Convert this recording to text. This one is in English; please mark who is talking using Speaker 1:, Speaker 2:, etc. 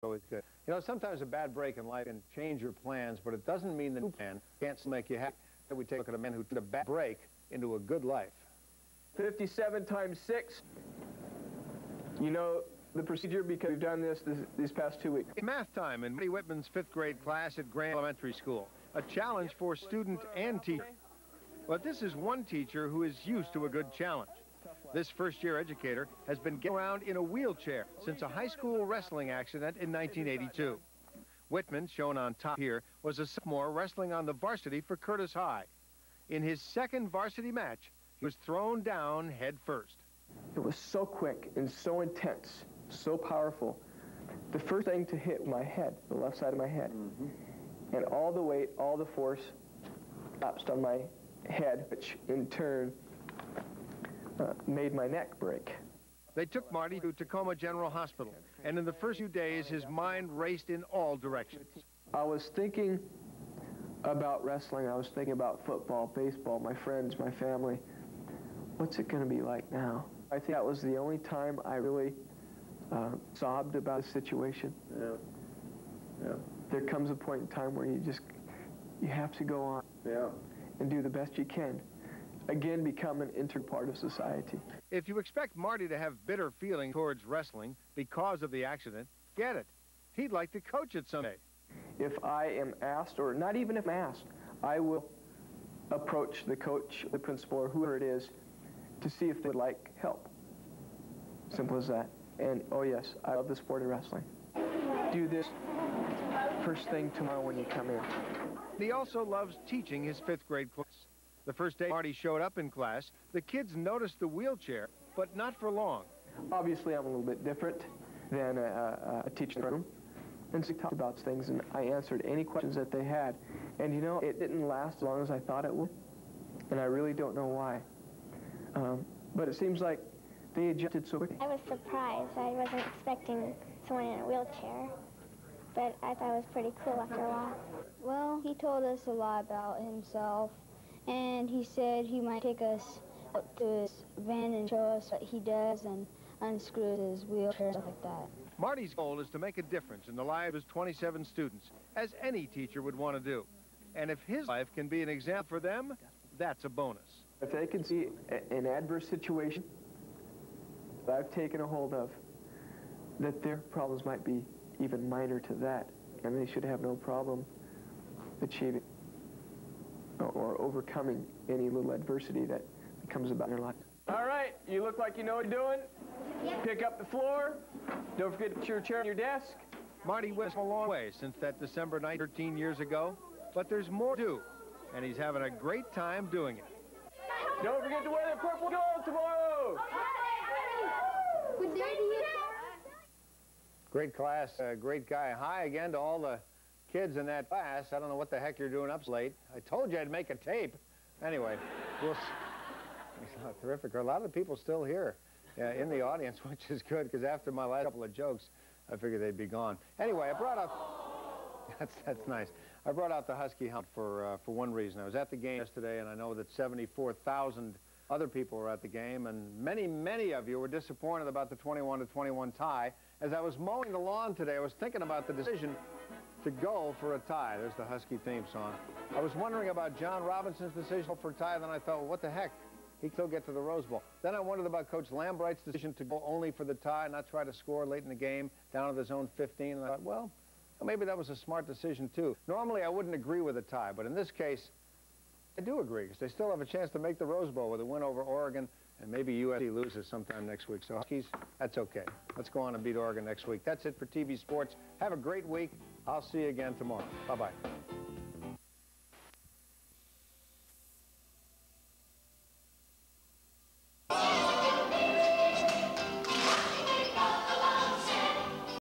Speaker 1: always good. You know, sometimes a bad break in life can change your plans, but it doesn't mean the new plan can't still make you happy. We take a look at a man who took a bad break into a good life.
Speaker 2: 57 times 6. You know the procedure because we've done this these past 2 weeks.
Speaker 1: Math time in Whitman's 5th grade class at Grant Elementary School. A challenge for student and teacher. But this is one teacher who is used to a good challenge. This first-year educator has been getting around in a wheelchair since a high school wrestling accident in 1982. Whitman, shown on top here, was a sophomore wrestling on the varsity for Curtis High. In his second varsity match, he was thrown down head first.
Speaker 2: It was so quick and so intense, so powerful. The first thing to hit my head, the left side of my head, and all the weight, all the force collapsed on my head, which in turn made my neck break.
Speaker 1: They took Marty to Tacoma General Hospital, and in the first few days, his mind raced in all directions.
Speaker 2: I was thinking about wrestling. I was thinking about football, baseball, my friends, my family. What's it going to be like now? I think that was the only time I really sobbed about a situation. Yeah. There comes a point in time where you have to go on and do the best you can. Again, become an integral part of society.
Speaker 1: If you expect Marty to have bitter feelings towards wrestling because of the accident, get it. He'd like to coach it someday.
Speaker 2: If I am asked, or not even if I'm asked, I will approach the coach, the principal, or whoever it is to see if they would like help. Simple as that. And, oh yes, I love the sport of wrestling. Do this first thing tomorrow when you come in.
Speaker 1: He also loves teaching his 5th grade class. The first day Marty showed up in class, the kids noticed the wheelchair, but not for long.
Speaker 2: Obviously, I'm a little bit different than a teacher in the room. And so we talked about things, and I answered any questions that they had. And, you know, it didn't last as long as I thought it would, and I really don't know why. But it seems like they adjusted so quickly.
Speaker 3: I was surprised. I wasn't expecting someone in a wheelchair, but I thought it was pretty cool after a while.
Speaker 4: Well, he told us a lot about himself, and he said he might take us out to his van and show us what he does and unscrew his wheelchair and stuff like that.
Speaker 1: Marty's goal is to make a difference in the lives of his 27 students, as any teacher would want to do. And if his life can be an example for them, that's a bonus.
Speaker 2: If they can see an adverse situation that I've taken a hold of, that their problems might be even minor to that, and they should have no problem achieving or overcoming any little adversity that comes about in their life. All right, you look like you know what you're doing. Yep. Pick up the floor. Don't forget to put your chair on your desk.
Speaker 1: Marty went a long way since that December night 13 years ago, but there's more to do, and he's having a great time doing it.
Speaker 2: Don't forget to wear the purple gold tomorrow.
Speaker 1: Great class, great guy. Hi again to all the kids in that class. I don't know what the heck you're doing up late. I told you I'd make a tape. Anyway, we'll terrific. There are a lot of the people still here in the audience, which is good, because after my last couple of jokes, I figured they'd be gone. Anyway, I brought out, that's nice. I brought out the Husky helmet for one reason. I was at the game yesterday, and I know that 74,000 other people were at the game, and many, many of you were disappointed about the 21-21 tie. As I was mowing the lawn today, I was thinking about the decision to go for a tie. There's the Husky theme song. I was wondering about John Robinson's decision for a tie, then I thought, well, what the heck? He could still get to the Rose Bowl. Then I wondered about Coach Lambright's decision to go only for the tie, not try to score late in the game, down to the zone 15. And I thought, well, maybe that was a smart decision, too. Normally, I wouldn't agree with a tie, but in this case, I do agree, because they still have a chance to make the Rose Bowl with a win over Oregon, and maybe USC loses sometime next week. So, Huskies, that's okay. Let's go on and beat Oregon next week. That's it for TV Sports. Have a great week. I'll see you again tomorrow. Bye-bye.